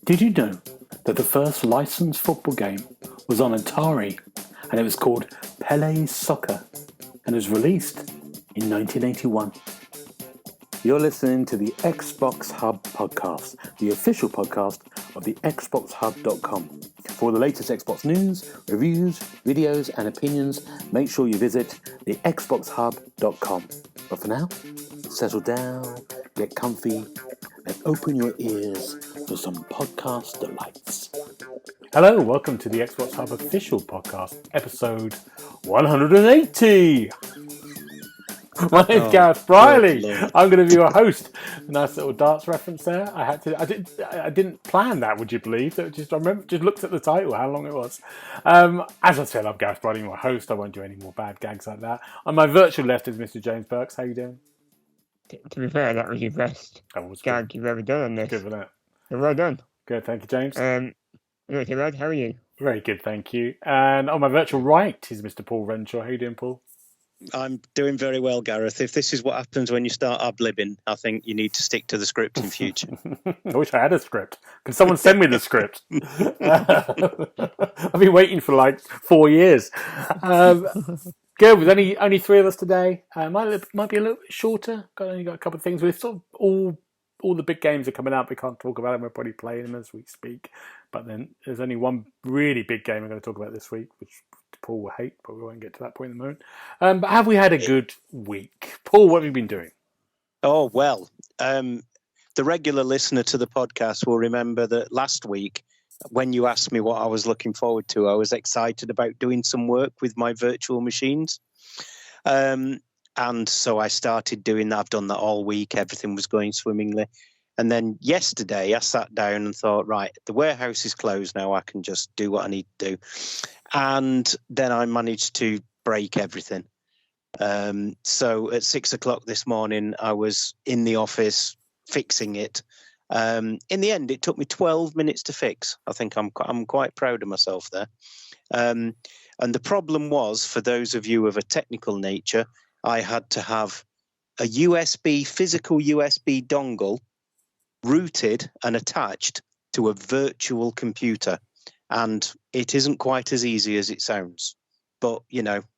Did you know that the first licensed football game was on Atari, and it was called Pele's Soccer, and it was released in 1981? You're listening to the Xbox Hub Podcast, the official podcast of the txboxhub.com. For all the latest Xbox news, reviews, videos, and opinions, make sure you visit the txboxhub.com. But for now, settle down, get comfy, and open your ears for some podcast delights. Hello, welcome to the Xbox Hub Official Podcast, episode 180. My name's Gareth Briley. I'm going to be your host. Nice little darts reference there. I didn't plan that. Would you believe? I just looked at the title, how long it was. As I said, I'm Gareth Briley, my host. I won't do any more bad gags like that. On my virtual left is Mr. James Burks. How you doing? To be fair, that was your best gag you've ever done on this. Good for that. So well done. Good, thank you, James. Not too bad. How are you? Very good, thank you. And on my virtual right is Mr. Paul Renshaw. How you doing, Paul? I'm doing very well, Gareth. If this is what happens when you start ad-libbing, I think you need to stick to the script in future. I wish I had a script. Can someone send me the script? I've been waiting for like 4 years. Good. With only three of us today. Might be a little bit shorter. Only got a couple of things. We've sort of all the big games are coming out. We can't talk about them. We're probably playing them as we speak. But then there's only one really big game I'm going to talk about this week, which Paul will hate, but we won't get to that point in the moment. But have we had a good week? Paul, what have you been doing? Oh, well, the regular listener to the podcast will remember that last week, when you asked me what I was looking forward to, I was excited about doing some work with my virtual machines. And so I started doing that. I've done that all week. Everything was going swimmingly. And then yesterday I sat down and thought, right, the warehouse is closed now. I can just do what I need to do. And then I managed to break everything. So at 6 o'clock this morning, I was in the office fixing it. In the end, it took me 12 minutes to fix. I think I'm quite proud of myself there. And the problem was, for those of you of a technical nature, I had to have a physical USB dongle routed and attached to a virtual computer. And it isn't quite as easy as it sounds. But,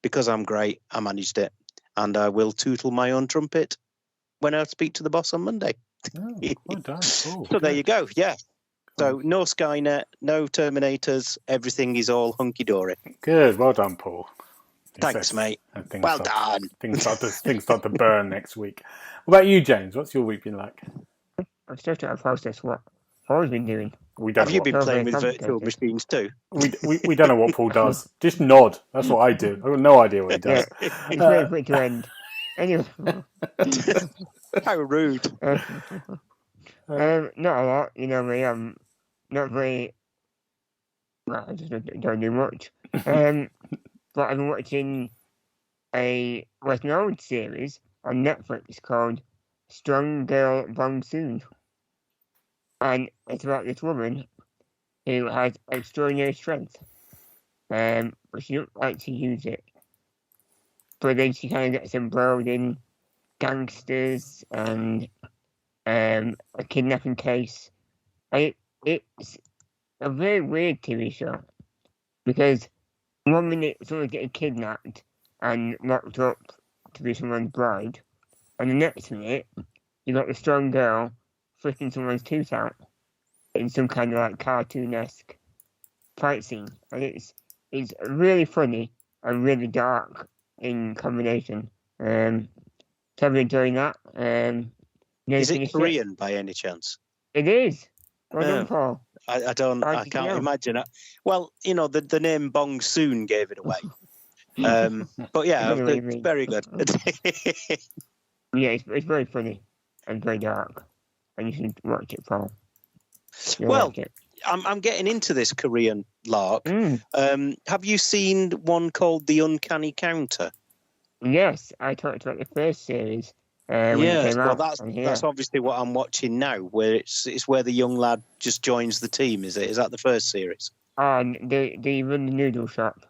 because I'm great, I managed it. And I will tootle my own trumpet when I speak to the boss on Monday. Oh, well done. Cool. So there you go, yeah. So no Skynet, no Terminators, everything is all hunky-dory. Good, well done, Paul. Thanks, mate. Well done. Things start to burn next week. What about you, James? What's your week been like? I'm still trying to process what Paul's been doing. Have you been playing with virtual machines too? We don't know what Paul does. Just nod. That's what I do. I've got no idea what he does. Yeah, it's very quick to end. Anyway. How rude. Not a lot. You know me, I'm not very... Well, I just don't do much. But I've been watching an old series on Netflix called Strong Girl Bong Soon. And it's about this woman who has extraordinary strength. But she doesn't like to use it. But then she kind of gets embroiled in gangsters and a kidnapping case. And it's a very weird TV show. Because 1 minute someone's getting kidnapped and locked up to be someone's bride. And the next minute, you got the strong girl flicking someone's tooth out in some kind of like cartoon-esque fight scene. And it's really funny and really dark in combination. So I've been enjoying that. Is it Korean by any chance? It is. Well done, Paul. I can't imagine it. Well, the name Bong Soon gave it away. But yeah, it's very good. Yeah, it's very funny and very dark. And you should watch it, Paul. I'm getting into this Korean lark. Have you seen one called The Uncanny Counter? Yes, I talked about the first series. That's obviously what I'm watching now, where it's where the young lad just joins the team. Is it? Is that the first series? They run the noodle shop.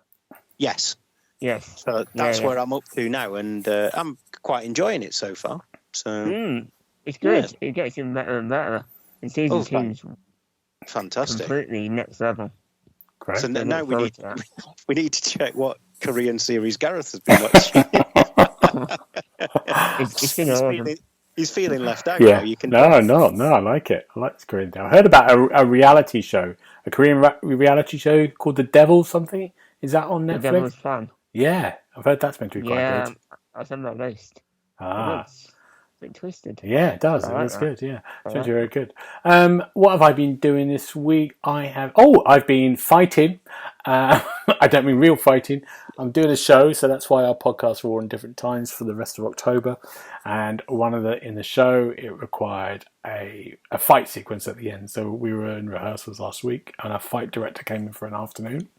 Yes. Yes. So that's where I'm up to now, and I'm quite enjoying it so far. So it's good. Yeah. It gets even better and better. And season 2's fantastic. completely next level. Great. So I now look we forward need to that. we need to check what Korean series Gareth has been watching. It's been awesome. He's feeling left out Yeah. now. You can No, I like it. I like this Korean thing. I heard about a reality show, a Korean reality show called The Devil something. Is that on The Netflix? Devil's Fan. Yeah, I've heard that's meant to be quite good. That's on my list. Ah. It's a bit twisted. Yeah, it does. I It like looks that. good. Yeah, it's like very good. What have I been doing this week? I've been fighting. I don't mean real fighting. I'm doing a show, so that's why our podcasts are all in different times for the rest of October. And in the show, it required a fight sequence at the end. So we were in rehearsals last week, and our fight director came in for an afternoon,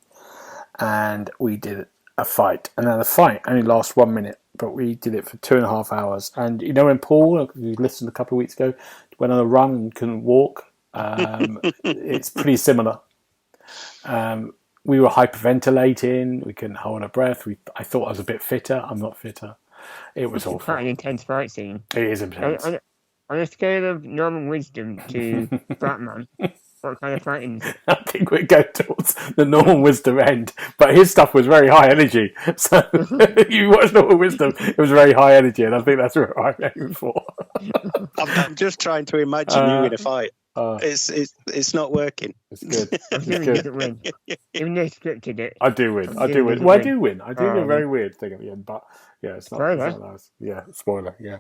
and we did a fight. And then the fight only lasts 1 minute, but we did it for 2.5 hours. And you know when Paul, you listened a couple of weeks ago, went on a run and couldn't walk, it's pretty similar. We were hyperventilating, we couldn't hold our breath. I thought I was a bit fitter. I'm not fitter. It was awful. Quite an intense fight scene. It is intense. On a scale of normal wisdom to Batman, what kind of fighting is it? I think we're going towards the normal wisdom end, but his stuff was very high energy. So you watch normal wisdom, it was very high energy, and I think that's what I'm aiming for. I'm just trying to imagine you in a fight. It's not working. It's good. I'm assuming you didn't win. Even though you scripted it. I do win. I'm assuming you Well, I didn't do win. I do Oh, do a very weird thing at the end, but yeah, it's not Spoiler. nice. Yeah, spoiler. Yeah,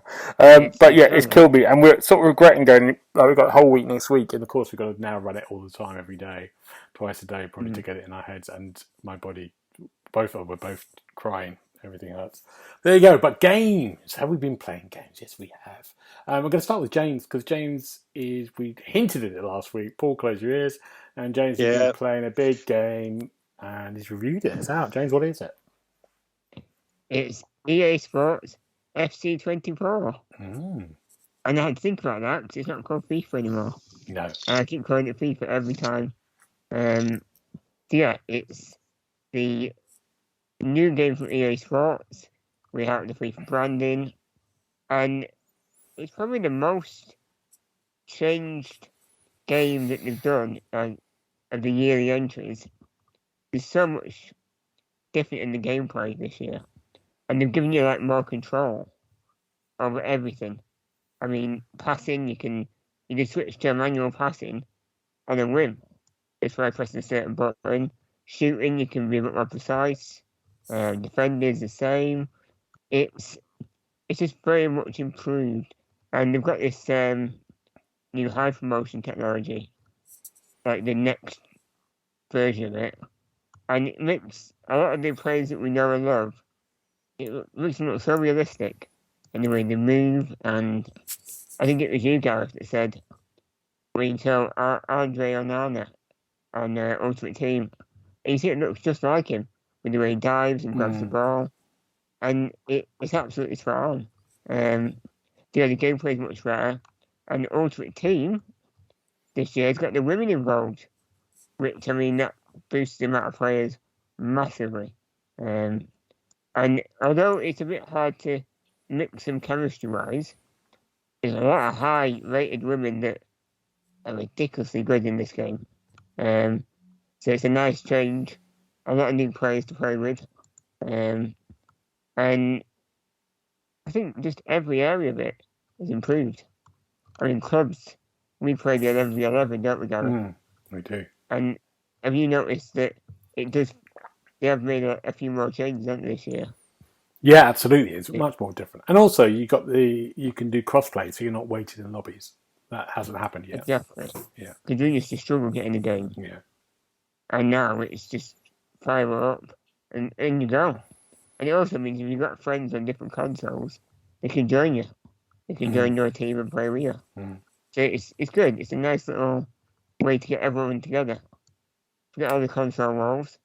but yeah, it's killed me, and we're sort of regretting going. Like, we've got a whole week next week, and of course we've got to now run it all the time, every day, twice a day, probably to get it in our heads. And my body, we're both crying. Everything hurts. There you go. But games. Have we been playing games? Yes, we have. We're going to start with James, because we hinted at it last week. Paul, close your ears. And James has been playing a big game, and he's reviewed it. It's out. James, what is it? It's EA Sports FC24. And I had to think about that, because it's not called FIFA anymore. No. And I keep calling it FIFA every time. So yeah, it's the new game from EA Sports. We have the FIFA branding, and it's probably the most changed game that they've done of the yearly entries. There's so much different in the gameplay this year, and they've given you like more control over everything. I mean, passing, you can switch to manual passing on a whim just by pressing a certain button. Shooting, you can be a bit more precise. Defenders the same. It's just very much improved, and they've got this new hypermotion technology, like the next version of it, and it makes a lot of the players that we know and love. It makes them look so realistic in the way they move, and I think it was you, Gareth, that said we saw Andre Onana on Ultimate Team, and you see it looks just like him with the way he dives and grabs the ball, and it's absolutely spot on. The gameplay is much better, and the Ultimate Team this year has got the women involved, which, I mean, that boosts the amount of players massively. And although it's a bit hard to mix them chemistry-wise, there's a lot of high-rated women that are ridiculously good in this game. So it's a nice change, a lot of new players to play with, and I think just every area of it is improved. I mean, clubs, we play the 11v11, don't we, Gary? We do. And have you noticed that they have made a few more changes, haven't they, this year? Yeah, absolutely. It's much more different. And also, you can do crossplay, so you're not waiting in lobbies. That hasn't happened yet. Exactly. Yeah. Because we used to struggle getting a game. Yeah. And now it's just fire up and you go. And it also means if you've got friends on different consoles, they can join you. They can join your team and play with you. So it's good. It's a nice little way to get everyone together. Forget all the console wars.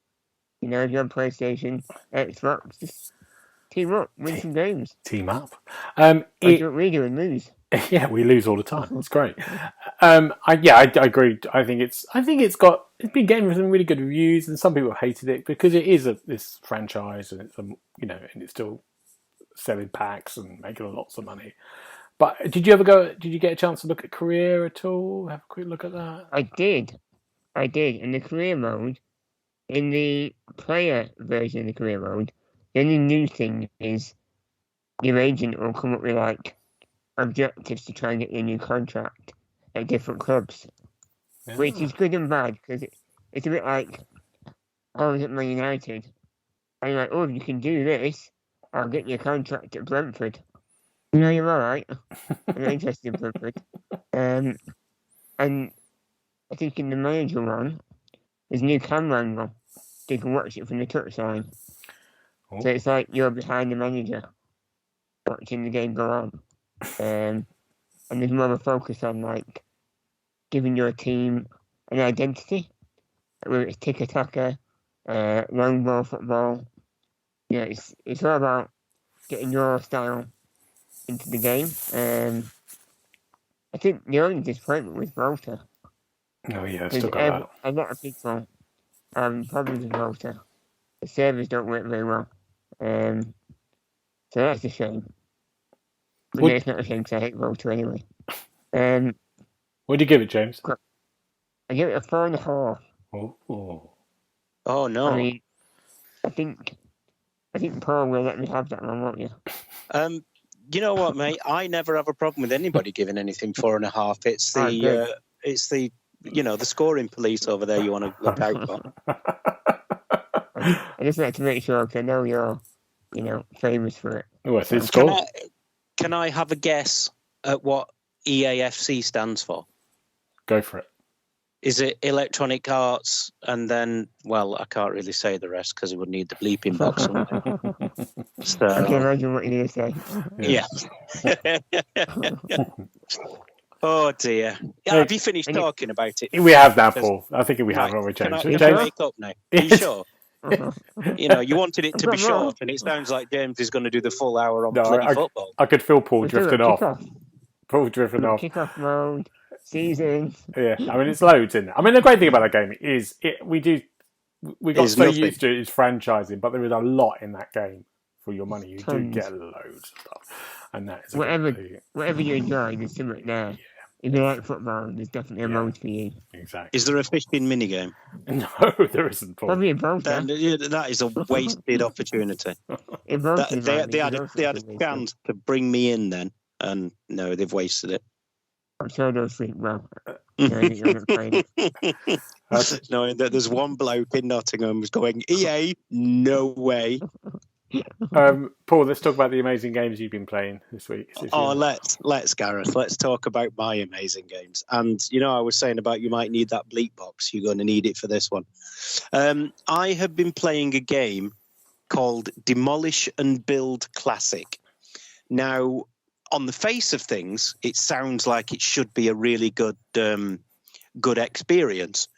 You know, if you're on PlayStation, Xbox, just team up, win some games. Team up. Like what we do and lose. Yeah, we lose all the time. It's great. I agree. I think it's been getting some really good reviews, and some people hated it because it is this franchise, and and it's still selling packs and making lots of money. But did you get a chance to look at career at all? Have a quick look at that. I did. In the career mode, in the player version of the career mode, the only new thing is your agent will come up with like objectives to try and get you a new contract at different clubs, which is good and bad because it's a bit like I was at Man United, and you're like, oh, if you can do this, I'll get you a contract at Brentford. You know, you're all right. I'm not interested in Brentford. And I think in the manager one, there's a new camera angle, so you can watch it from the touchline. Oh. So it's like you're behind the manager, watching the game go on. And there's more of a focus on like giving your team an identity, whether it's tiki-taka, long ball football. Yeah, it's all about getting your style into the game. I think the only disappointment was Volta. Oh yeah, I've still got that. A lot of people have problems with Volta. The servers don't work very well. So that's a shame. But no, it's not a shame because I hate Volta anyway. What do you give it, James? I give it a 4.5. Oh no! I mean, I think Paul will let me have that one, won't you? You know what, mate? I never have a problem with anybody giving anything 4.5. It's the the scoring police over there you want to look out for. I just like to make sure because I know you're famous for it. Oh, it's score. Can I have a guess at what EAFC stands for? Go for it. Is it Electronic Arts and then, well, I can't really say the rest because it would need the bleeping box. So, I can imagine what you're going to say. Yeah. Oh, dear. Have you finished talking about it? We have now, Paul. I think we have, haven't we, James? Can I wake up now? Are you sure? You wanted it to be short, and it sounds like James is going to do the full hour on football. I could feel Paul drifting off. Paul drifting off. Kick-off mode, season. Yeah, I mean, it's loads in there. I mean, the great thing about that game is we got so used to its franchising, but there is a lot in that game for your money. You do get loads of stuff. And that is whatever you enjoy, there's something there. Yeah. If you like football, there's definitely a mode for you. Exactly. Is there a fishing minigame? No, there isn't, Paul. Probably a boat. That is a wasted opportunity. They had a chance to bring me in then, and no, they've wasted it. I'm sure they'll sleep well. Knowing that there's one bloke in Nottingham who's going, EA, no way. Paul, let's talk about the amazing games you've been playing this week. Let's Gareth. Let's talk about my amazing games. And I was saying about you might need that bleep box. You're going to need it for this one. I have been playing a game called Demolish and Build Classic. Now, on the face of things, it sounds like it should be a really good experience.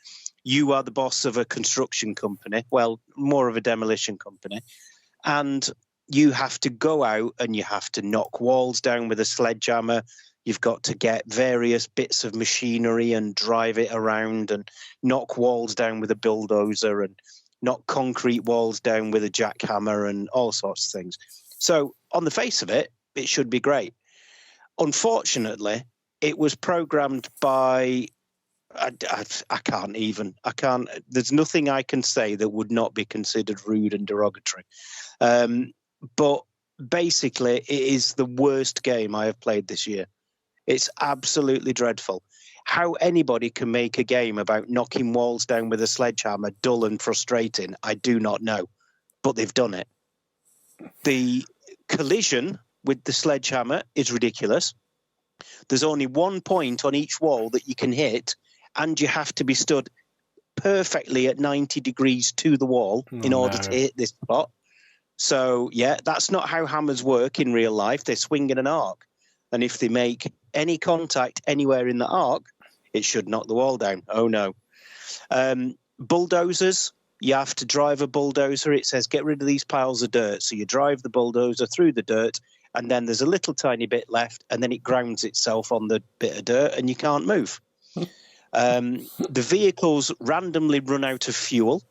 You are the boss of a construction company, well, more of a demolition company. And you have to go out and you have to knock walls down with a sledgehammer. You've got to get various bits of machinery and drive it around and knock walls down with a bulldozer and knock concrete walls down with a jackhammer and all sorts of things. So on the face of it, it should be great. Unfortunately, it was programmed by... I can't. There's nothing I can say that would not be considered rude and derogatory. But basically, it is the worst game I have played this year. It's absolutely dreadful. How anybody can make a game about knocking walls down with a sledgehammer dull and frustrating, I do not know. But they've done it. The collision with the sledgehammer is ridiculous. There's only 1 point on each wall that you can hit, and you have to be stood perfectly at 90 degrees to the wall in order to hit this spot. So, yeah, that's not how hammers work in real life. They swing in an arc. And if they make any contact anywhere in the arc, it should knock the wall down. Oh, no. Bulldozers, you have to drive a bulldozer. It says, get rid of these piles of dirt. So you drive the bulldozer through the dirt, and then there's a little tiny bit left, and then it grounds itself on the bit of dirt, and you can't move. The vehicles randomly run out of fuel.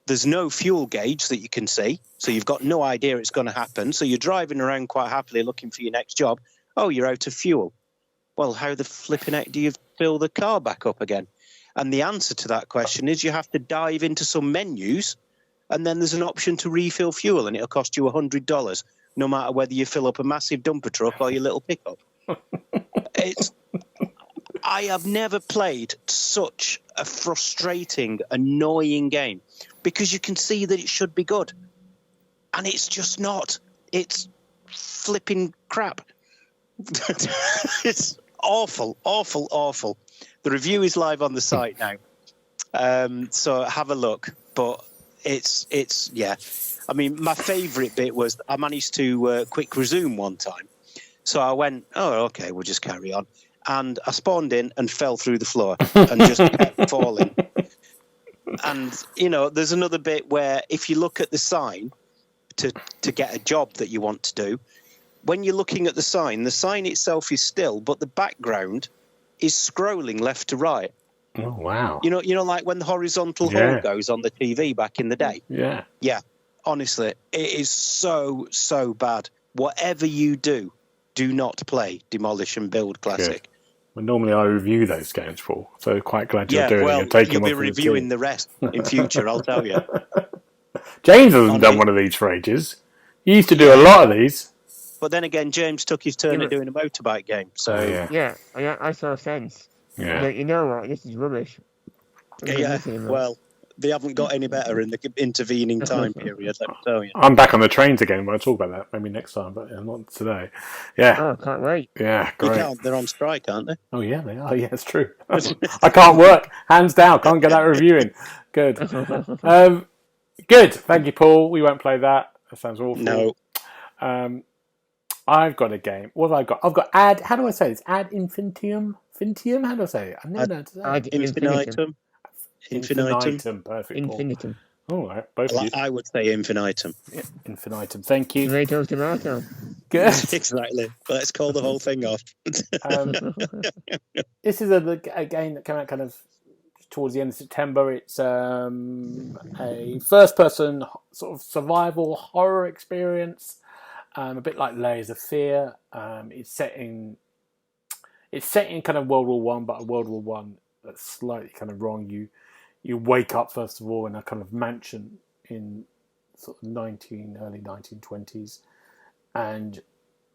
There's no fuel gauge that you can see, so you've got no idea it's going to happen. So you're driving around quite happily looking for your next job. Oh, you're out of fuel. Well, how the flipping heck do you fill the car back up again? And the answer to that question is you have to dive into some menus, and then there's an option to refill fuel, and it'll cost you $100, no matter whether you fill up a massive dumper truck or your little pickup. I have never played such a frustrating, annoying game, because you can see that it should be good, and it's just not. It's flipping crap. It's awful, awful, awful. The review is live on the site now, so have a look. But it's yeah. I mean, my favourite bit was I managed to quick resume one time. So I went, oh, okay, we'll just carry on. And I spawned in and fell through the floor and just kept falling. And, you know, there's another bit where if you look at the sign to get a job that you want to do, when you're looking at the sign itself is still, but the background is scrolling left to right. Oh, wow. You know, like when the horizontal hole goes on the TV back in the day. Yeah. Yeah. Honestly, it is so, so bad. Whatever you do not play Demolish and Build Classic. Good. Well, normally I review those games, Paul, so quite glad you're doing it. You're you'll be reviewing the rest in future, I'll tell you. James hasn't done one of these for ages. He used to do a lot of these. But then again, James took his turn at doing a motorbike game. So I saw sense. Yeah. But you know what? This is rubbish. Well, they haven't got any better in the intervening time period, let me tell you. I'm back on the trains again when I talk about that, maybe next time, but not today. Yeah. Oh, can't wait. Yeah, great. They're on strike, aren't they? Oh, yeah, they are. Yeah, it's true. I can't work. Hands down. Can't get that reviewing. Good. Good. Thank you, Paul. We won't play that. That sounds awful. No. I've got a game. What have I got? I've got Ad. How do I say this? Ad Infinitum? Fintium? How do I say it? I never know how to say it. Ad Infinitum. Infinitum. Perfect. Infinitum. All right. Both of you. I would say infinitum. Yeah, infinitum. Thank you. Tomato. Good. Exactly. Let's call the whole thing off. This is a game that came out kind of towards the end of September. It's a first-person sort of survival horror experience, a bit like Layers of Fear. It's set in kind of World War One, but a World War One that's slightly kind of wrong. You wake up first of all in a kind of mansion in sort of early 1920s, and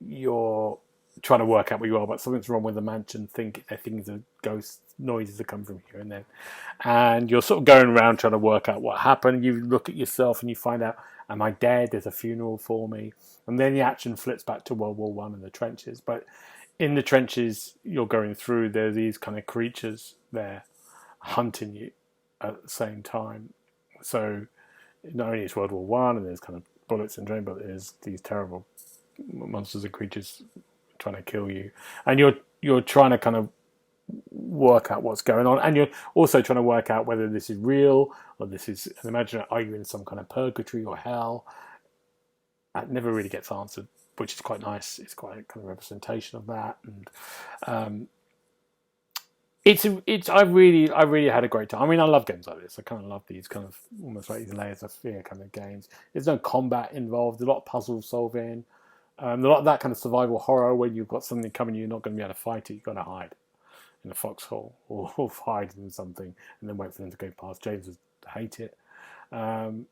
you're trying to work out where you are, but something's wrong with the mansion. Things are ghost noises that come from here and there, and you're sort of going around trying to work out what happened. You look at yourself and you find out, am I dead? There's a funeral for me, and then the action flips back to World War One and the trenches. But in the trenches you're going through, there are these kind of creatures there hunting you at the same time. So not only is World War One and there's kind of bullets and drain, but there's these terrible monsters and creatures trying to kill you, and you're trying to kind of work out what's going on, and you're also trying to work out whether this is real or this is an imaginary. Are you in some kind of purgatory or hell? That never really gets answered, which is quite nice. It's quite a kind of representation of that, and I really had a great time. I mean, I love games like this. I kind of love these kind of almost like these Layers of Fear kind of games. There's no combat involved. There's a lot of puzzle solving. A lot of that kind of survival horror where you've got something coming, you're not going to be able to fight it. You've got to hide in a foxhole or hide in something and then wait for them to go past. James would hate it. And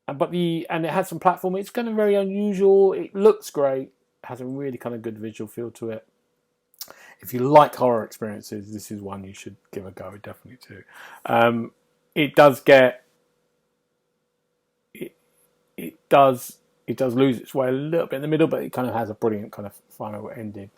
it has some platform. It's kind of very unusual. It looks great. It has a really kind of good visual feel to it. If you like horror experiences, this is one you should give a go. Definitely too. It does lose its way a little bit in the middle, but it kind of has a brilliant kind of final ending.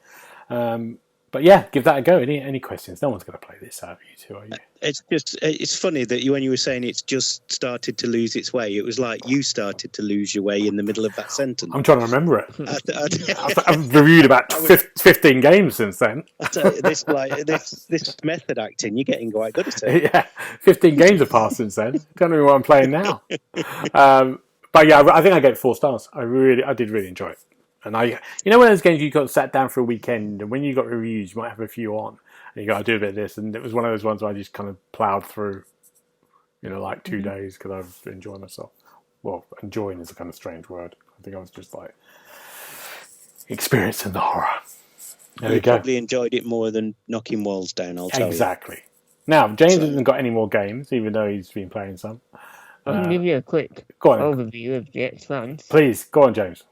But yeah, give that a go. Any questions? No one's going to play this, have you two, are you? It's funny that when you were saying it's just started to lose its way, it was like you started to lose your way in the middle of that sentence. I'm trying to remember it. I've reviewed about 15 games since then. I tell you, this method acting, you're getting quite good at it. Yeah, 15 games have passed since then. Don't know what I'm playing now. But yeah, I think I gave it 4 stars. I did really enjoy it. And you know, one of those games you got sat down for a weekend, and when you got reviews, you might have a few on, and you got to do a bit of this. And it was one of those ones where I just kind of ploughed through, like 2 days because I was enjoying myself. Well, enjoying is a kind of strange word. I think I was just like experiencing the horror. There we go. Probably enjoyed it more than knocking walls down, I'll tell you. Exactly. Now, James hasn't got any more games, even though he's been playing some. I can give you a quick overview of the Expanse. Please, go on, James.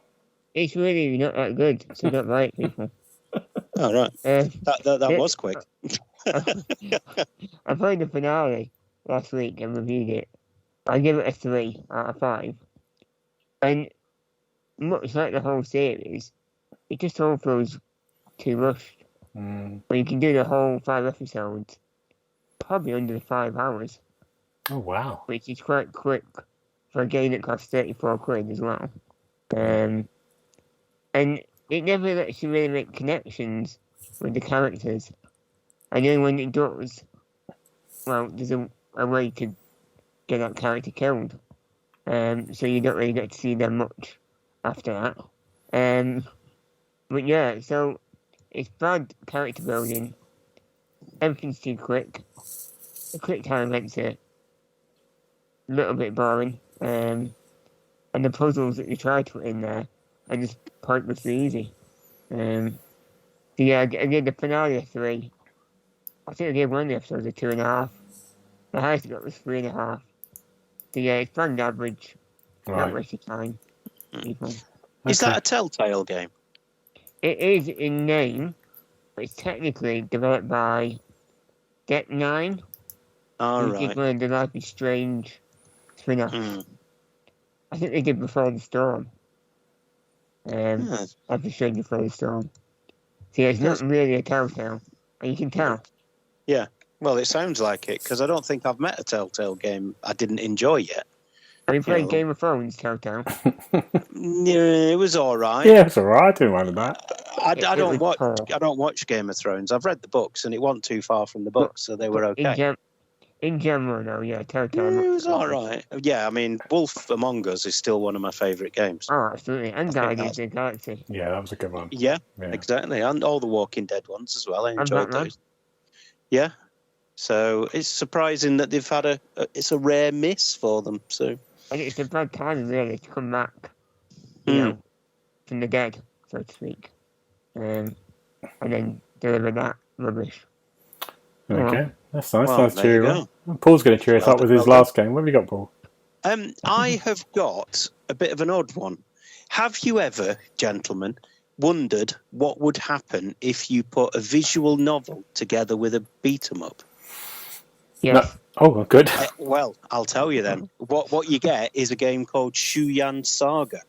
It's really not that good, so don't buy it, people. Oh, right. That was quick. I played the finale last week and reviewed it. I give it a 3 out of 5. And much like the whole series, it just all feels too rushed. But you can do the whole 5 episodes probably under 5 hours. Oh, wow. Which is quite quick for a game that costs 34 quid as well. And it never lets you really make connections with the characters. And then when it does, well, there's a way to get that character killed. So you don't really get to see them much after that. But yeah, so it's bad character building. Everything's too quick. The quick time events are a little bit boring. And the puzzles that you try to put in there are just pointlessly easy. So yeah, I gave the finale a 3. I think I gave one of the episodes a 2.5. The highest I got was 3.5. So yeah, it's bang average. Not waste your time, people. Is that a Telltale game? It is in name, but it's technically developed by Deck 9. Which is one of the Life is Strange spin-offs. I think they did Before the Storm. Life is Strange Before the Storm. So yeah, it's not really a Telltale. And you can tell. Yeah. Well, it sounds like it, because I don't think I've met a Telltale game I didn't enjoy yet. Have you played Game of Thrones, Telltale? Yeah, it was all right. Yeah, it's all right. I didn't mind that. I don't watch Game of Thrones. I've read the books, and it wasn't too far from the books, so they were okay. In general, though, yeah, Telltale. Yeah, it was all right. Yeah, I mean, Wolf Among Us is still one of my favourite games. Oh, absolutely. And Guardians of the Galaxy. Yeah, that was a good one. Yeah, exactly. And all the Walking Dead ones as well. I enjoyed those. Yeah. So it's surprising that they've had it's a rare miss for them. So I think it's a bad time, really, to come back, you know, from the dead, so to speak, and then deliver that rubbish. Okay, that's nice. Nice cheery. Paul's going to cheer us up with his last game. What have you got, Paul? I have got a bit of an odd one. Have you ever, gentlemen, wondered what would happen if you put a visual novel together with a beat-em-up? Yeah. No. Oh, good. Well, I'll tell you then. What you get is a game called Shuyan Saga,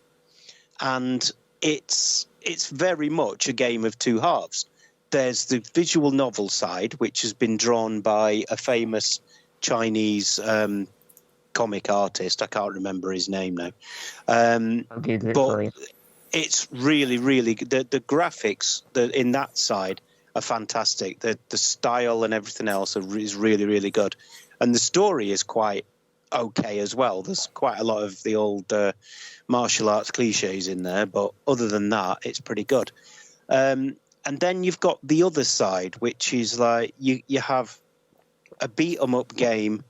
and it's very much a game of two halves. There's the visual novel side, which has been drawn by a famous Chinese comic artist. I can't remember his name now. But it's really, really good. The graphics in that side are fantastic. The style and everything else is really, really good. And the story is quite okay as well. There's quite a lot of the old martial arts cliches in there, but other than that, it's pretty good. And then you've got the other side, which is like you have a beat-em-up game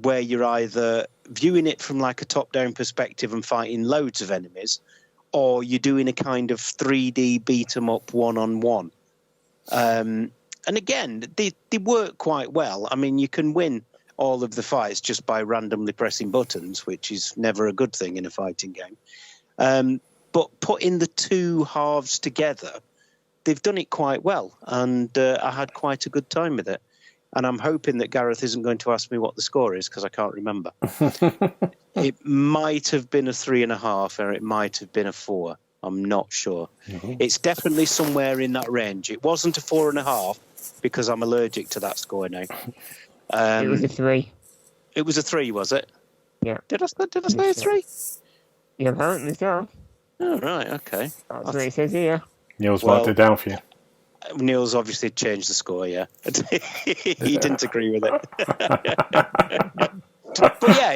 where you're either viewing it from like a top-down perspective and fighting loads of enemies, or you're doing a kind of 3D beat-em-up one-on-one. And again, they work quite well. I mean, you can win all of the fights just by randomly pressing buttons, which is never a good thing in a fighting game. But putting the two halves together, they've done it quite well, and I had quite a good time with it. And I'm hoping that Gareth isn't going to ask me what the score is, because I can't remember. It might have been a 3.5, or it might have been a 4. I'm not sure. Mm-hmm. It's definitely somewhere in that range. It wasn't a 4.5 because I'm allergic to that score now. It was a 3. It was a 3, was it? Yeah. Did I say a 3? Yeah, apparently so. Oh, right, okay. That's what it says here. Neil's marked it down for you. Neil's obviously changed the score, yeah. He didn't agree with it. But yeah,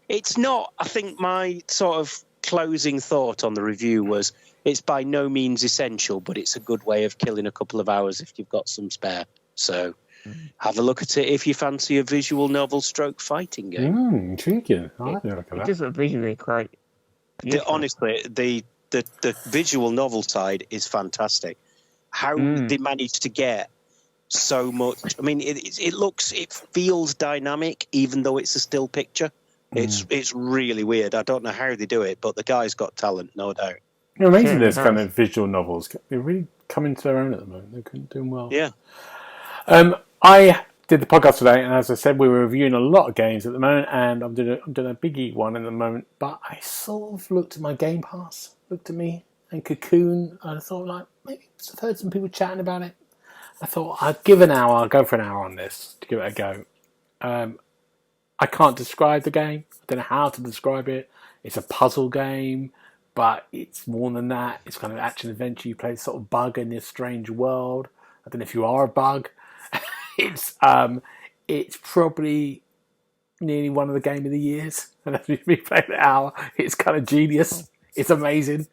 it's not, I think, my sort of closing thought on the review was, it's by no means essential, but it's a good way of killing a couple of hours if you've got some spare. So have a look at it if you fancy a visual novel stroke fighting game. Intriguing. I like the look of It that. does look visually quite beautiful. Honestly, the visual novel side is fantastic. How they managed to get so much. I mean, it feels dynamic, even though it's a still picture. It's really weird. I don't know how they do it, but the guy's got talent, no doubt. You're amazing. There's kind of visual novels. They're really coming to their own at the moment. They're doing well. Yeah. I did the podcast today, and as I said, we were reviewing a lot of games at the moment, and I'm doing a biggie one at the moment. But I sort of looked at my Game Pass, looked at me and Cocoon, and I thought, like, maybe I've heard some people chatting about it. I thought I'd give an hour. I'll go for an hour on this to give it a go. I can't describe the game. I don't know how to describe it. It's a puzzle game, but it's more than that. It's kind of action adventure. You play this sort of bug in this strange world. I don't know if you are a bug. It's probably nearly one of the game of the years. And as we played an hour, it's kind of genius. It's amazing.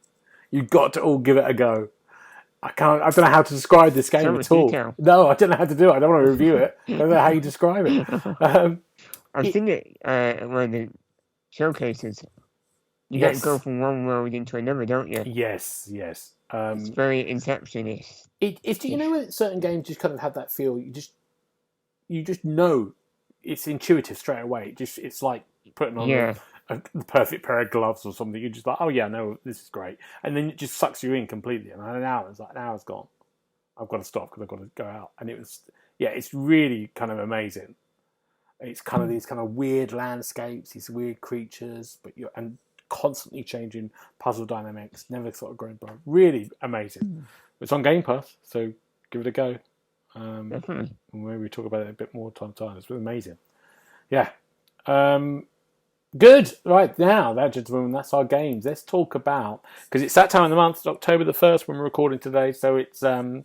You've got to all give it a go. I don't know how to describe this game at all. Detail. No, I don't know how to do it. I don't want to review it. I don't know how you describe it. I've seen it at one of the showcases. You get to go from one world into another, don't you? Yes. It's very Inception-ish. You know when certain games just kind of have that feel, you just know it's intuitive straight away. It's like putting on the perfect pair of gloves or something. You're just like, oh yeah, no, this is great. And then it just sucks you in completely. And an hour's gone. I've got to stop because I've got to go out. And it's really kind of amazing. It's kind of these kind of weird landscapes, these weird creatures, and constantly changing puzzle dynamics, never sort of growing by. Really amazing. It's on Game Pass, so give it a go. Definitely. And maybe we talk about it a bit more time. It's really amazing. Yeah. Good. Right, now, gentlemen, that's our games. Let's talk about, because it's that time of the month, it's October the 1st when we're recording today, so it's Xbox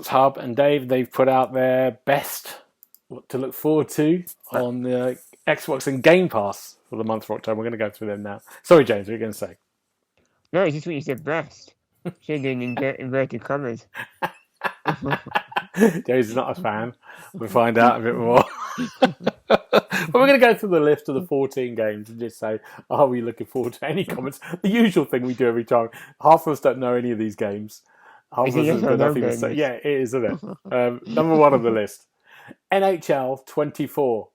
Hub and Dave, they've put out their best to look forward to on the Xbox and Game Pass for the month of October. We're going to go through them now. Sorry, James, what are you going to say? No, it's just what you said best. Should have done inverted commas. James is not a fan. We'll find out a bit more. But we're going to go through the list of the 14 games and just say, are we looking forward to any comments? The usual thing we do every time. Half of us don't know any of these games. Half of us have got nothing to say. Yeah, it is, isn't it? Number one on the list. NHL 24.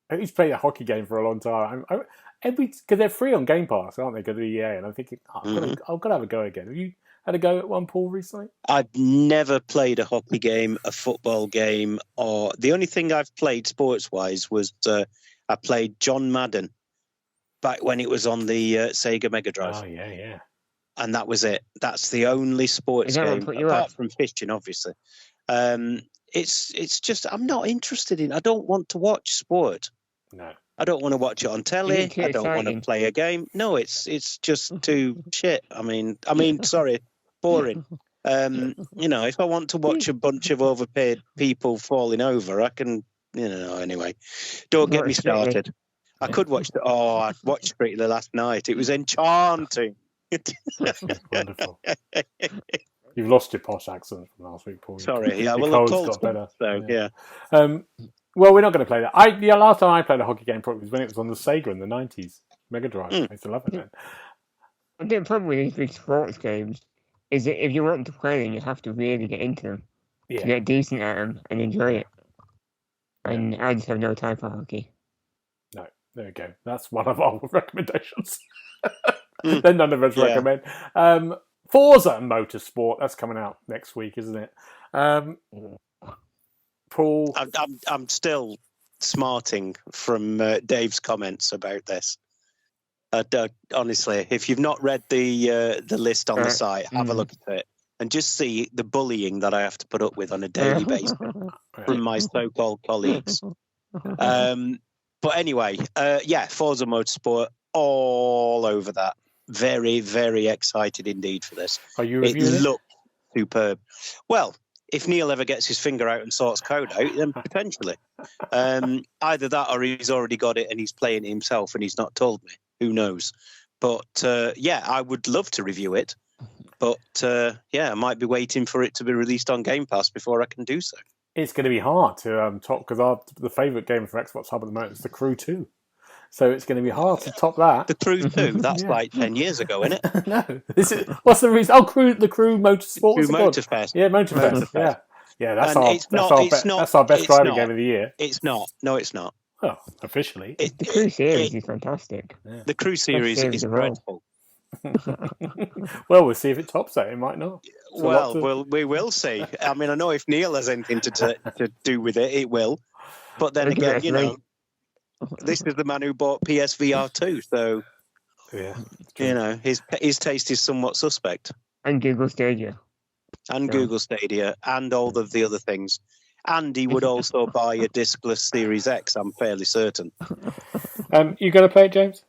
I used to play a hockey game for a long time. Because they're free on Game Pass, aren't they? Because of EA, and I'm thinking, I've got to have a go again. Have you had a go at one, Paul, recently? I've never played a hockey game, a football game, or the only thing I've played sports-wise was I played John Madden back when it was on the Sega Mega Drive. Oh yeah. And that was it. That's the only sports game apart from fishing, obviously. It's just I'm not interested in. I don't want to watch sport. No. I don't want to watch it on telly. I don't want to play a game. No, it's just too shit. I mean, sorry, boring. If I want to watch a bunch of overpaid people falling over, I can. Anyway, don't get me started. I could watch I watched Strictly last night. It was enchanting. Wonderful. You've lost your posh accent from last week, Paul. Sorry, yeah. Well, the cold's got better. So, yeah. Well, we're not going to play that. Last time I played a hockey game probably was when it was on the Sega in the 90s. Mega Drive. I used to love it then. The problem with these big sports games is that if you want to play them, you have to really get into them to get decent at them and enjoy it. And I just have no time for hockey. No, there we go. That's one of our recommendations. Then none of us recommend. Forza Motorsport, that's coming out next week, isn't it? Paul, I'm still smarting from Dave's comments about this. Honestly, if you've not read the list on the site, have a look at it and just see the bullying that I have to put up with on a daily basis from my so-called colleagues. But anyway, Forza Motorsport, all over that. Very, very excited indeed for this. Are you reviewing it? Looks superb. Well, if Neil ever gets his finger out and sorts code out, then potentially. Either that or he's already got it and he's playing it himself and he's not told me. Who knows? But I would love to review it. But I might be waiting for it to be released on Game Pass before I can do so. It's going to be hard to top because the favourite game for Xbox Hub at the moment is The Crew 2. So it's going to be hard to top that. The Crew 2, that's like 10 years ago, isn't it? No. What's the reason? Oh, the Crew Motorsport. Crew Motorfest. Yeah, Motorfest. Yeah, that's our best driving game of the year. It's not. No, it's not. Oh, officially. The Crew series is fantastic. Yeah. The Crew series is dreadful. Well, we'll see if it tops that. It might not. We will see. I mean, I know if Neil has anything to do with it, it will. But then again, this is the man who bought PSVR 2, so his taste is somewhat suspect. And Google Stadia. Google Stadia, and all of the other things. And he would also buy a discless Series X, I'm fairly certain. You going to play it, James?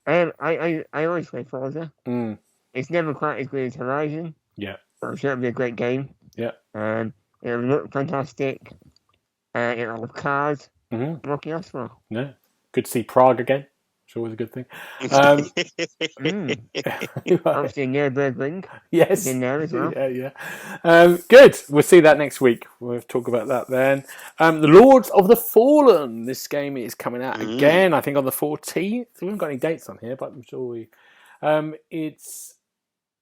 I always play Forza. It's never quite as good as Horizon. Yeah. But I'm sure it'll be a great game. Yeah. It'll look fantastic. It'll have cars. Mm-hmm. What can you ask for? No. Good to see Prague again. It's always a good thing. Obviously, Nürburgring. Yes. In there as well. Yeah. Good. We'll see that next week. We'll talk about that then. The Lords of the Fallen. This game is coming out again, I think, on the 14th. We haven't got any dates on here, but I'm sure we...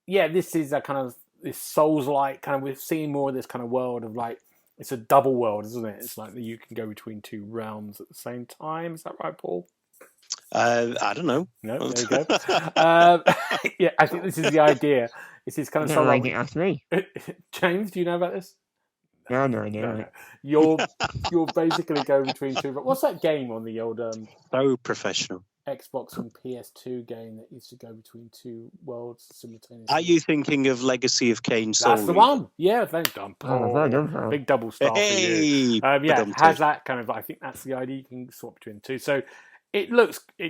this is a kind of... This Souls-like kind of... We're seeing more of this kind of world of like... It's a double world, isn't it? It's like that you can go between two realms at the same time. Is that right, Paul? I don't know. No, there you go. I think this is the idea. This is kind of something like it asked me. James, do you know about this? No, no. You're basically going between two. But what's that game on the old so professional Xbox and PS2 game that used to go between two worlds simultaneously? Are you thinking of Legacy of Kain Soul That's the one. Yeah, thank you. Big double star for you. Has that kind of? I think that's the idea. You can swap between two. So. It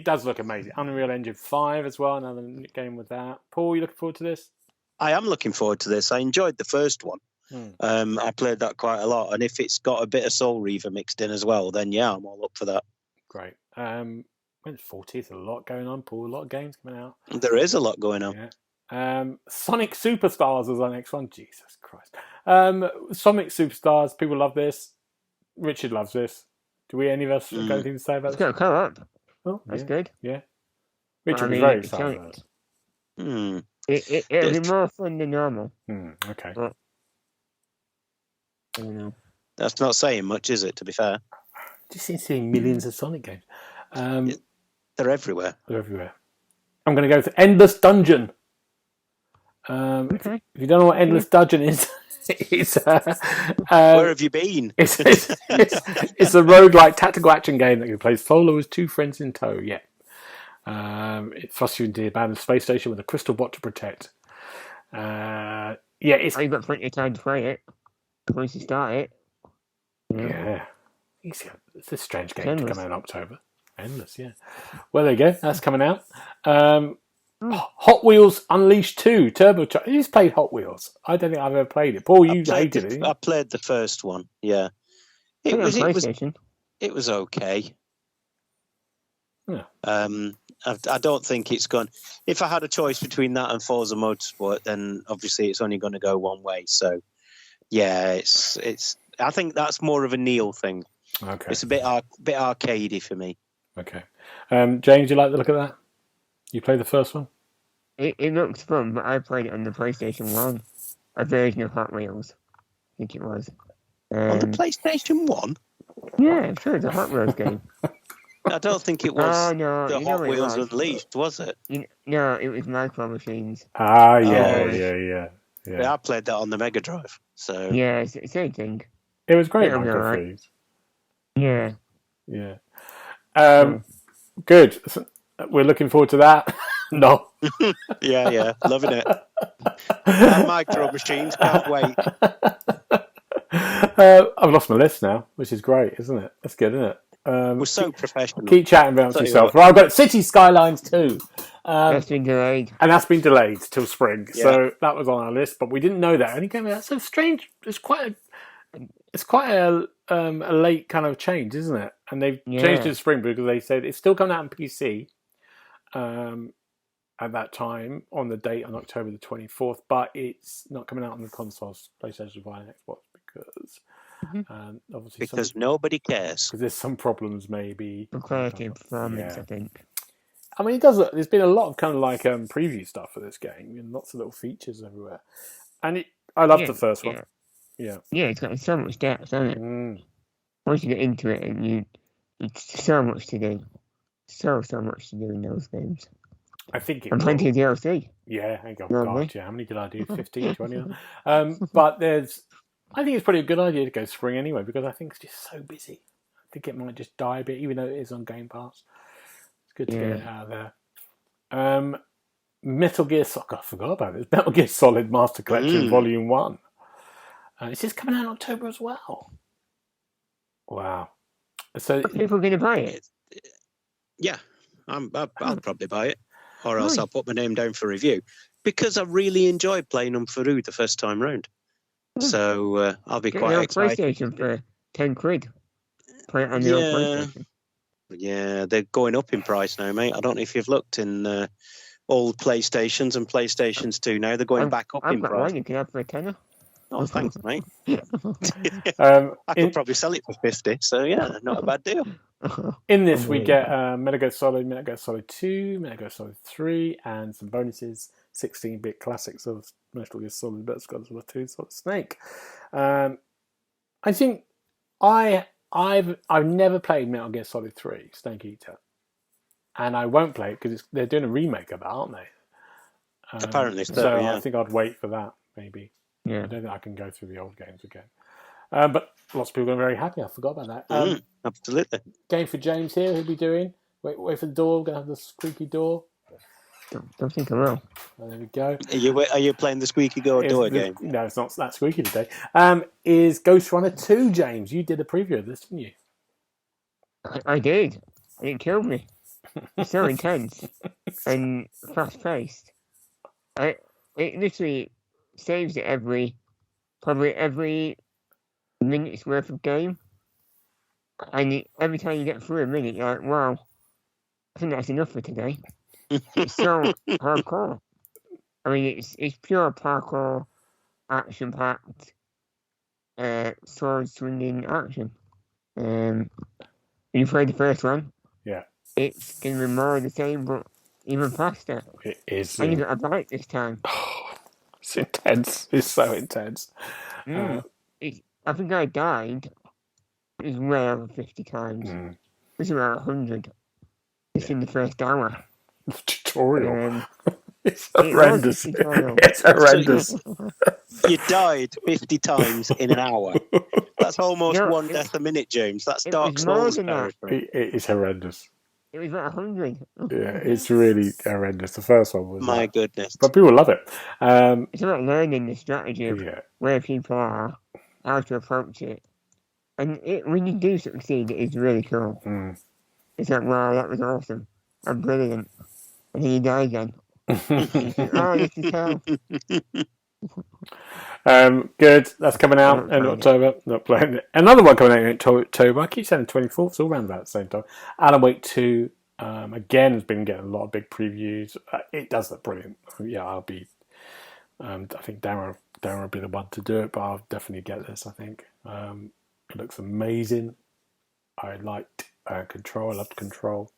does look amazing. Unreal Engine 5 as well, another game with that. Paul, you looking forward to this? I am looking forward to this. I enjoyed the first one. I played that quite a lot, and if it's got a bit of Soul Reaver mixed in as well, then I'm all up for that. Great. When it's 40th, a lot going on, Paul. A lot of games coming out. There is a lot going on. Yeah. Sonic Superstars is our next one. Jesus Christ. Sonic Superstars, people love this. Richard loves this. Do any of us got anything to say about this? It's got a co-op. Oh, that's good. Yeah. Richard was very excited about it. It'll be more fun than normal. Okay. But, I don't know. That's not saying much, is it, to be fair? Just seeing millions of Sonic games. They're everywhere. I'm going to go for Endless Dungeon. If you don't know what Endless Dungeon is... where have you been? It's a roguelike tactical action game that you play solo with two friends in tow. Yeah. It thrusts you into the abandoned space station with a crystal bot to protect. You've got plenty of time to play it once you start it. Yeah. It's a strange game to come out in October. Endless, yeah. Well, there you go. That's coming out. Hot Wheels Unleashed 2 Turbocharged. Who's played Hot Wheels? I don't think I've ever played it. Paul, you hated it. I played the first one. Yeah, it was okay. Yeah. I don't think it's gone. If I had a choice between that and Forza Motorsport, then obviously it's only going to go one way. So, yeah, it's. I think that's more of a Neil thing. Okay. It's a bit arcadey for me. Okay. James, you like the look of that? You played the first one? It looks fun, but I played it on the PlayStation 1. A version of Hot Wheels. I think it was. On the PlayStation 1? Yeah, I'm sure it's a Hot Wheels game. I don't think it was the Hot Wheels Unleashed, was it? No, it was Micro Machines. Yeah. I played that on the Mega Drive. So yeah, it's the same thing. It was great. Micro. Yeah. Good. We're looking forward to that. No. yeah, loving it. Micro Machines, can't wait. I've lost my list now, which is great, isn't it? That's good, isn't it? We're so professional. Keep chatting about yourself. Right, I've got City Skylines 2. That's been delayed. And that's been delayed till spring. Yeah. So that was on our list, but we didn't know that. And again, that's so strange. It's quite a late kind of change, isn't it? And they've changed it to spring because they said it's still coming out on PC at that time on the date on October the 24th, but it's not coming out on the consoles, PlayStation 5 and Xbox because obviously because nobody cares. Because there's some problems maybe. For quality performance, I think. I mean, it does. There's been a lot of kind of like preview stuff for this game, and lots of little features everywhere. And I loved the first one. Yeah, it's got so much depth, hasn't it? Once you get into it, and it's so much to do, so much to do in those games. I think and plenty of DLC. Yeah, I got God, yeah. How many did I do? 15, 20? But I think it's probably a good idea to go spring anyway because I think it's just so busy. I think it might just die a bit, even though it is on Game Pass. It's good to get it out of there. Metal Gear Solid. I forgot about this. Metal Gear Solid Master Collection Volume 1. It's just coming out in October as well. Wow. So are people going to buy it? Yeah, I'll probably buy it. Or else I'll put my name down for review. Because I really enjoyed playing them for the first time round. So I'll be quite excited. PlayStation for £10. Play it on the old PlayStation. Yeah, they're going up in price now, mate. I don't know if you've looked in old PlayStations and PlayStations 2 now. They're going back up in price. I've got one you can have for £10. Oh, thanks, mate. I could probably sell it for 50, so yeah, not a bad deal. In this, we get Metal Gear Solid, Metal Gear Solid 2, Metal Gear Solid 3, and some bonuses, 16-bit classics of Metal Gear Solid, Metal Gear Solid 2, Solid Snake. I think I've never played Metal Gear Solid 3, Snake Eater, and I won't play it because they're doing a remake of that, aren't they? Apparently so, yeah. I think I'd wait for that, maybe. Yeah. I don't think I can go through the old games again. But lots of people are very happy. I forgot about that. Absolutely. Game for James here. Who'll be doing? Wait for the door. We're going to have the squeaky door. Don't think I will. There we go. Are you playing the squeaky door game? No, it's not that squeaky today. Is Ghost Runner 2, James? You did a preview of this, didn't you? I did. It killed me. It's so intense and fast-paced. It literally saves it probably every minute's worth of game. And every time you get through a minute, you're like, wow, I think that's enough for today. It's so hardcore. I mean, it's pure parkour, action-packed, sword-swinging action. You played the first one. Yeah. It's going to be more of the same, but even faster. It is. And you got a bite this time. It's intense. It's so intense. I think I died. It was way over 50 times. It was around 100. Just in the first hour. The tutorial. It's horrendous. It's horrendous. You died 50 times in an hour. That's almost one death a minute, James. That's Dark Souls territory. It is horrendous. It was about 100. Yeah, it's really horrendous. The first one was. My goodness. But people love it. It's about learning the strategy of where people are, how to approach it. And when you do succeed, it is really cool. It's like, wow, that was awesome. I'm brilliant. And then you die again. Oh, this is hell. Good. That's coming out in October. Not playing it. Another one coming out in October. I keep saying 24th. It's all around about the same time. Alan Wake 2. Again, has been getting a lot of big previews. It does look brilliant. Yeah, I'll be. I think Darren will be the one to do it, but I'll definitely get this. I think it looks amazing. I liked Control. I loved Control.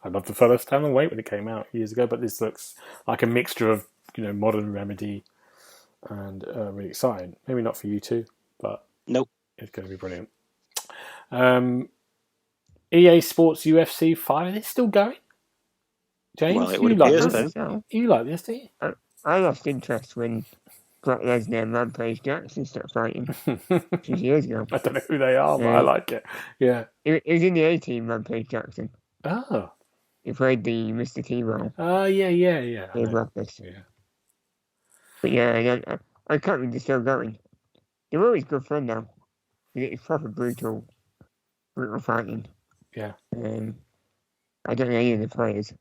I loved the first Alan Wake when it came out years ago, but this looks like a mixture of modern Remedy and really exciting. Maybe not for you two, but nope, it's going to be brilliant. EA Sports UFC 5, are they still going? James, well, you like this? You like this, do you? I lost interest when Brock Lesnar and Rampage Jackson started fighting a few years ago. I don't know who they are, but I like it. Yeah. It was in the A-Team, Rampage Jackson. Oh. He played the Mr. T role. Oh, yeah. Yeah. But yeah, I can't believe they're still going. They're always good fun now. It's proper brutal fighting. Yeah. I don't know any of the players.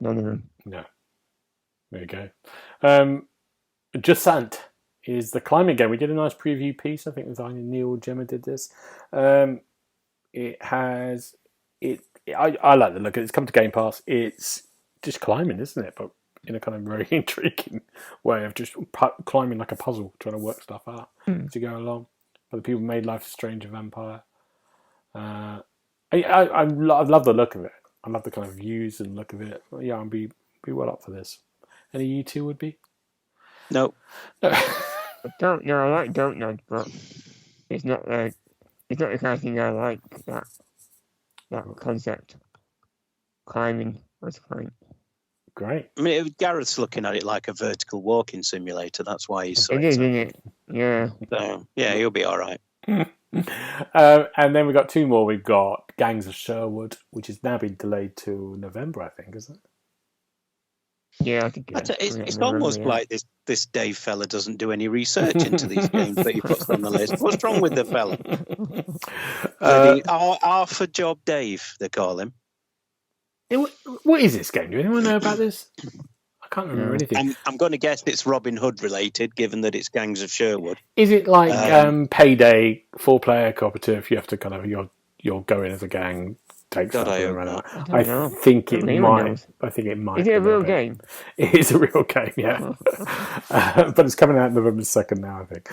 None of them. No. There you go. Jusant is the climbing game. We did a nice preview piece. I think it was either Neil or Gemma did this. It has it. I like the look of it. It's come to Game Pass. It's just climbing, isn't it? But in a kind of very intriguing way of just climbing like a puzzle, trying to work stuff out as you go along. Other people made Life is Strange a Vampire. I love the look of it. I love the kind of views and look of it. Yeah, I'd be well up for this. Any of you two would be? No. I like Donut, but it's not the kind of thing I like. That concept, climbing was fine. Great. I mean, Gareth's looking at it like a vertical walking simulator. That's why he's so It is, isn't it? Yeah. So, yeah, he'll be all right. And then we've got two more. We've got Gangs of Sherwood, which has now been delayed to November, I think, isn't it? Yeah, I think it's almost like this Dave fella doesn't do any research into these games that he puts on the list. What's wrong with the fella? Arthur Job Dave, they call him. What is this game? Do anyone know about this? I can't remember anything. I'm going to guess it's Robin Hood related, given that it's Gangs of Sherwood. Is it like Payday 4-player cooperative? You have to kind of you're going as a gang, take stuff and run out. I think it might. Is it a real game? It is a real game, yeah. But it's coming out November 2nd now, I think.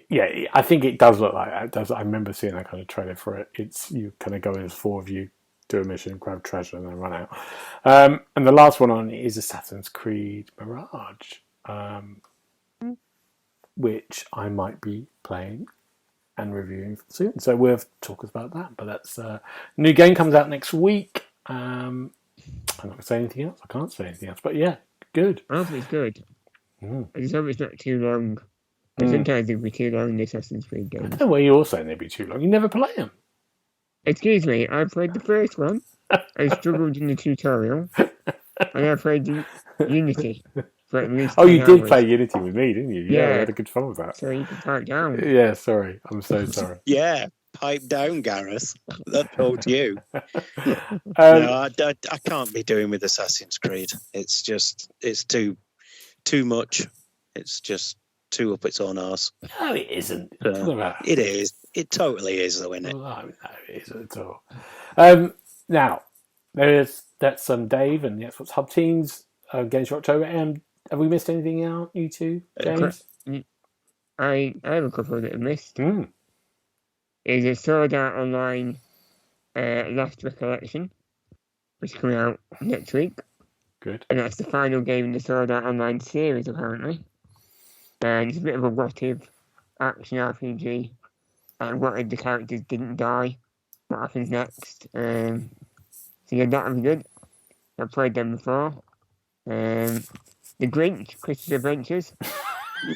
Yeah, I think it does look like that. It does. I remember seeing that kind of trailer for it. It's you kind of go in as four of you, do a mission, grab treasure, and then run out. And the last one on is Assassin's Creed Mirage, which I might be playing and reviewing soon. So we'll talk about that. But that's new game comes out next week. I'm not going to say anything else. I can't say anything else. But yeah, good. I hope it's good. I just hope it's not too long. Sometimes it'd be too long, the Assassin's Creed games. Well, you're saying they'd be too long. You never play them. Excuse me, I played the first one. I struggled in the tutorial. And I played Unity for at least 10 you hours. did play Unity with me, didn't you? Yeah, we had a good fun with that. So you can pipe down. Yeah, sorry. I'm so sorry. Yeah, pipe down, Gareth. That told you. No, I can't be doing with Assassin's Creed. It's too much. It's just too up its own arse. No, it isn't. It is. It totally is, though, isn't it? No, it isn't at all. Now, that's Dave and the Xbox Hub Teams games for October. And have we missed anything out, you two, James? I have a couple that I missed. Is a Sword Art Online Last Recollection, which is coming out next week. Good. And that's the final game in the Sword Art Online series, apparently. And it's a bit of a what-if action RPG. And what if the characters didn't die? What happens next? So yeah, that'll be good. I've played them before. The Grinch, Christmas Adventures.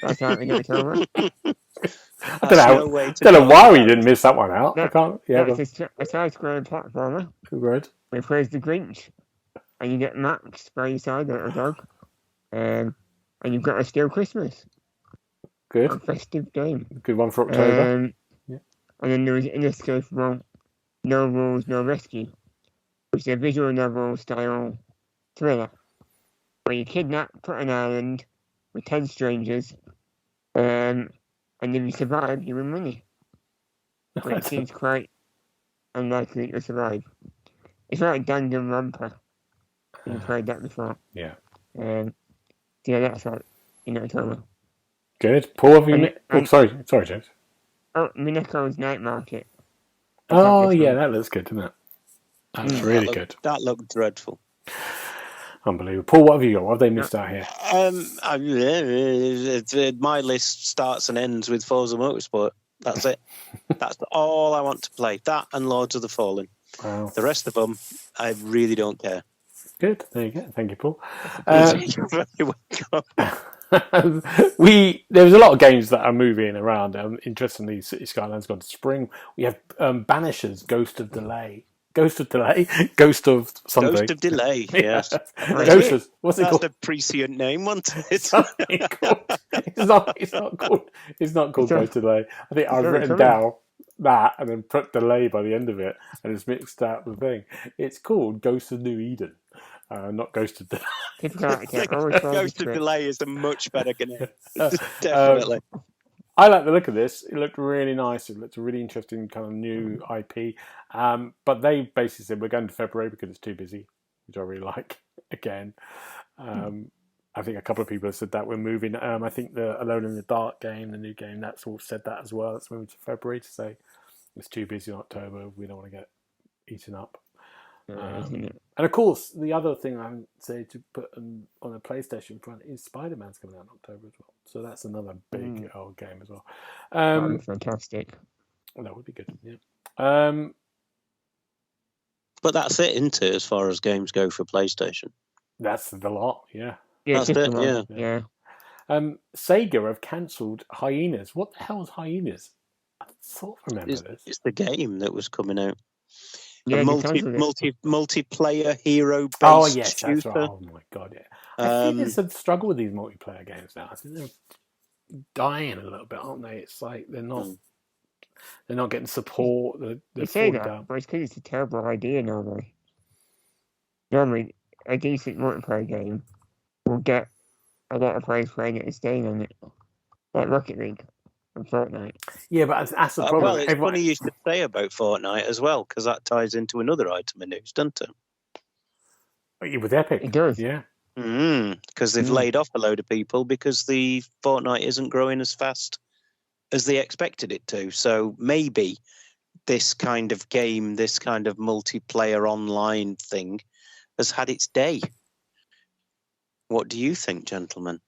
That's out in October. I don't know why we didn't miss that one out. That's a side-scrolling platformer. Good. Where it plays the Grinch. And you get Max by your side, a dog. And you've got to steal Christmas. Good. A festive game. Good one for October. And then there was Inescapable No Rules, No Rescue, which is a visual novel style thriller where you kidnap, put an island with 10 strangers, and if you survive, you win money. But it seems quite unlikely to survive. It's like Danganronpa. You've played that before. Yeah. That's out in October. Good. Paul, have you... sorry, James. Oh, Mineko's Night Market. Oh, yeah, that looks good, doesn't it? That's really good. That looked dreadful. Unbelievable. Paul, what have you got? What have they missed out here? My list starts and ends with Forza Motorsport. That's it. That's all I want to play. That and Lords of the Fallen. Wow. The rest of them, I really don't care. Good. There you go. Thank you, Paul. You're very welcome. There's a lot of games that are moving around. Interestingly, City Skylines gone to spring. We have Banishers, Ghost of Delay, Ghost of something. Ghost of Delay, yes. Ghost. What's it called? That's a prescient name, wasn't it? It's not called Ghost of Delay. I think I've written down that and then put delay by the end of it, and it's mixed out the thing. It's called Ghost of New Eden, not Ghost of Delay. Typical actor, always follows the Ghost of script. Delay is a much better game. Definitely. I like the look of this. It looked really nice. It looked a really interesting kind of new IP. But they basically said we're going to February because it's too busy, which I really like. Again, I think a couple of people have said that we're moving. I think the Alone in the Dark game, the new game, that's all said that as well. It's moving to February to say it's too busy in October. We don't want to get eaten up. And of course, the other thing I would say to put on a PlayStation front is Spider-Man's coming out in October as well. So that's another big old game as well. Fantastic. Well, that would be good. Yeah. But that's it, isn't it, as far as games go for PlayStation? That's the lot. Yeah. Yeah, That's it. Yeah. Sega have cancelled Hyenas. What the hell is Hyenas? I sort of remember this. It's the game that was coming out. Yeah, a multiplayer hero-based yes, shooter. that's right. Oh my god, yeah. I think there's a struggle with these multiplayer games now. I think they're dying a little bit, aren't they? It's like they're not getting support. They're You say falling that, down. but it's because it's a terrible idea normally. Normally, a decent multiplayer game will get a lot of players playing it and staying on it. Like Rocket League and Fortnite. Yeah, but that's the problem. Well, it's funny you should say about Fortnite as well, because that ties into another item in news, doesn't it? With Epic. It does. Yeah. Because they've laid off a load of people because the Fortnite isn't growing as fast as they expected it to. So maybe this kind of game, this kind of multiplayer online thing has had its day. What do you think, gentlemen?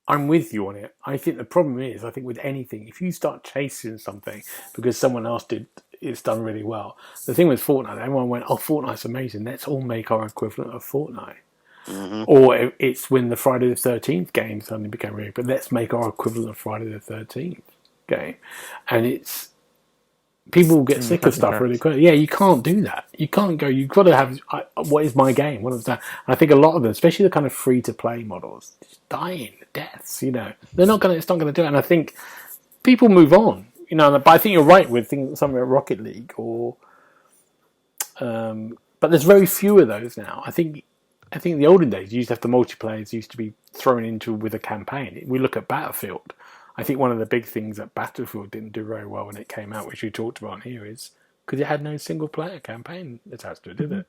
I'm with you on it. I think the problem is, I think with anything, if you start chasing something because someone else did, it's done really well. The thing with Fortnite, everyone went, "Oh, Fortnite's amazing. Let's all make our equivalent of Fortnite." Or it's when the Friday the 13th game suddenly became really, but let's make our equivalent of Friday the 13th game. And it's people get sick of stuff really quick. Yeah, you can't do that. You can't go. You've got to have what is my game? What is that? And I think a lot of them, especially the kind of free to play models, just dying deaths. They're not going. It's not going to do it. And I think people move on. But I think you're right with something like Rocket League or. But there's very few of those now. I think in the olden days, you used to have the multiplayers used to be thrown into with a campaign. We look at Battlefield. I think one of the big things that Battlefield didn't do very well when it came out, which we talked about here, is because it had no single-player campaign attached to it, did it?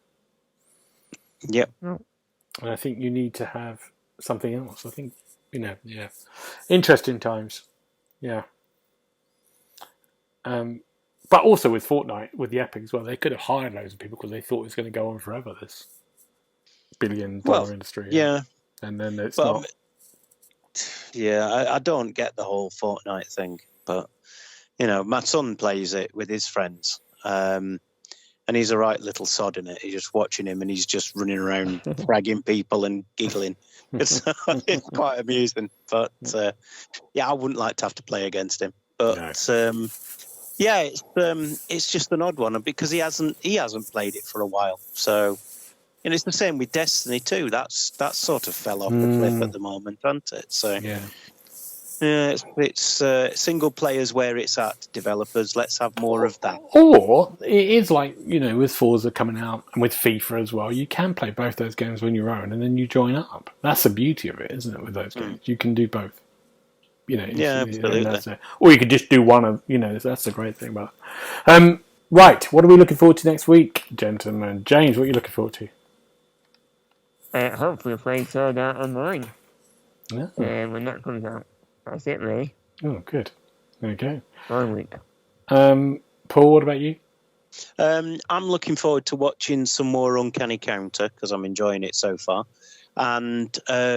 Yep. And I think you need to have something else. I think, yeah. Interesting times. Yeah. But also with Fortnite, with the Epic as well, they could have hired loads of people because they thought it was going to go on forever, this billion-dollar industry. Yeah. And then it's not. Yeah, I don't get the whole Fortnite thing, but my son plays it with his friends, and he's a right little sod in it. He's just watching him, and he's just running around fragging people and giggling. It's quite amusing, but I wouldn't like to have to play against him. But it's just an odd one because he hasn't played it for a while, so. And it's the same with Destiny too. That sort of fell off the cliff at the moment, hasn't it? So it's single players where it's at. Developers, let's have more of that. Or it is like with Forza coming out and with FIFA as well. You can play both those games on your own, and then you join up. That's the beauty of it, isn't it? With those games, you can do both. Absolutely. Or you could just do one of. That's the great thing about it. Right, what are we looking forward to next week, gentlemen? James, what are you looking forward to? Hopefully playing Sword Art Online. Yeah. When that comes out. That's it, really. Oh, good. There you go. 1 week. Paul, what about you? I'm looking forward to watching some more Uncanny Counter because I'm enjoying it so far. And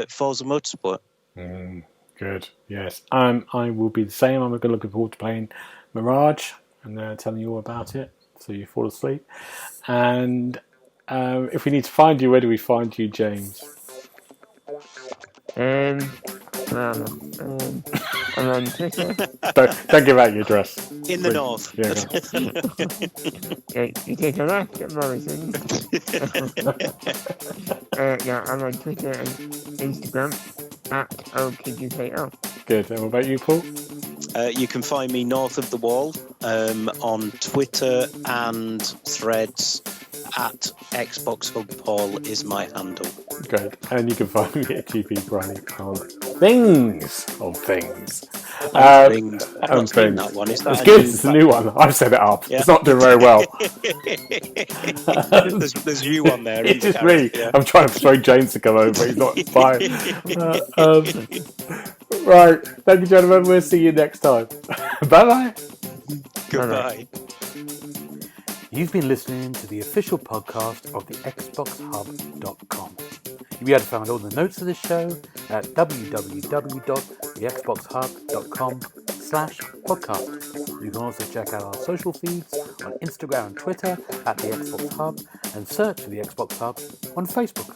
Forza Motorsport. Good, yes. I will be the same. I'm looking forward to playing Mirage and telling you all about it so you fall asleep. And if we need to find you, where do we find you, James? I'm on Twitter. Don't give out your address. In the north. Yeah, you take a left at Morrison. I'm on Twitter and Instagram @OKidUKO. Good. And what about you, Paul? You can find me north of the wall on Twitter and Threads at Xbox Hub Paul is my handle. Great. And you can find me at GP Briny on Things of Things. Things. I've not seen Things. that one. Is that It's good. It's a new one. I've set it up. Yeah. It's not doing very well. there's you on there. It's just me. Yeah. I'm trying to persuade James to come over. He's not buying. Right. Thank you, gentlemen. We'll see you next time. Bye-bye. Goodbye. You've been listening to the official podcast of TheXboxHub.com. You'll be able to find all the notes of this show at www.thexboxhub.com/podcast. You can also check out our social feeds on Instagram and Twitter at The Xbox Hub and search for The Xbox Hub on Facebook.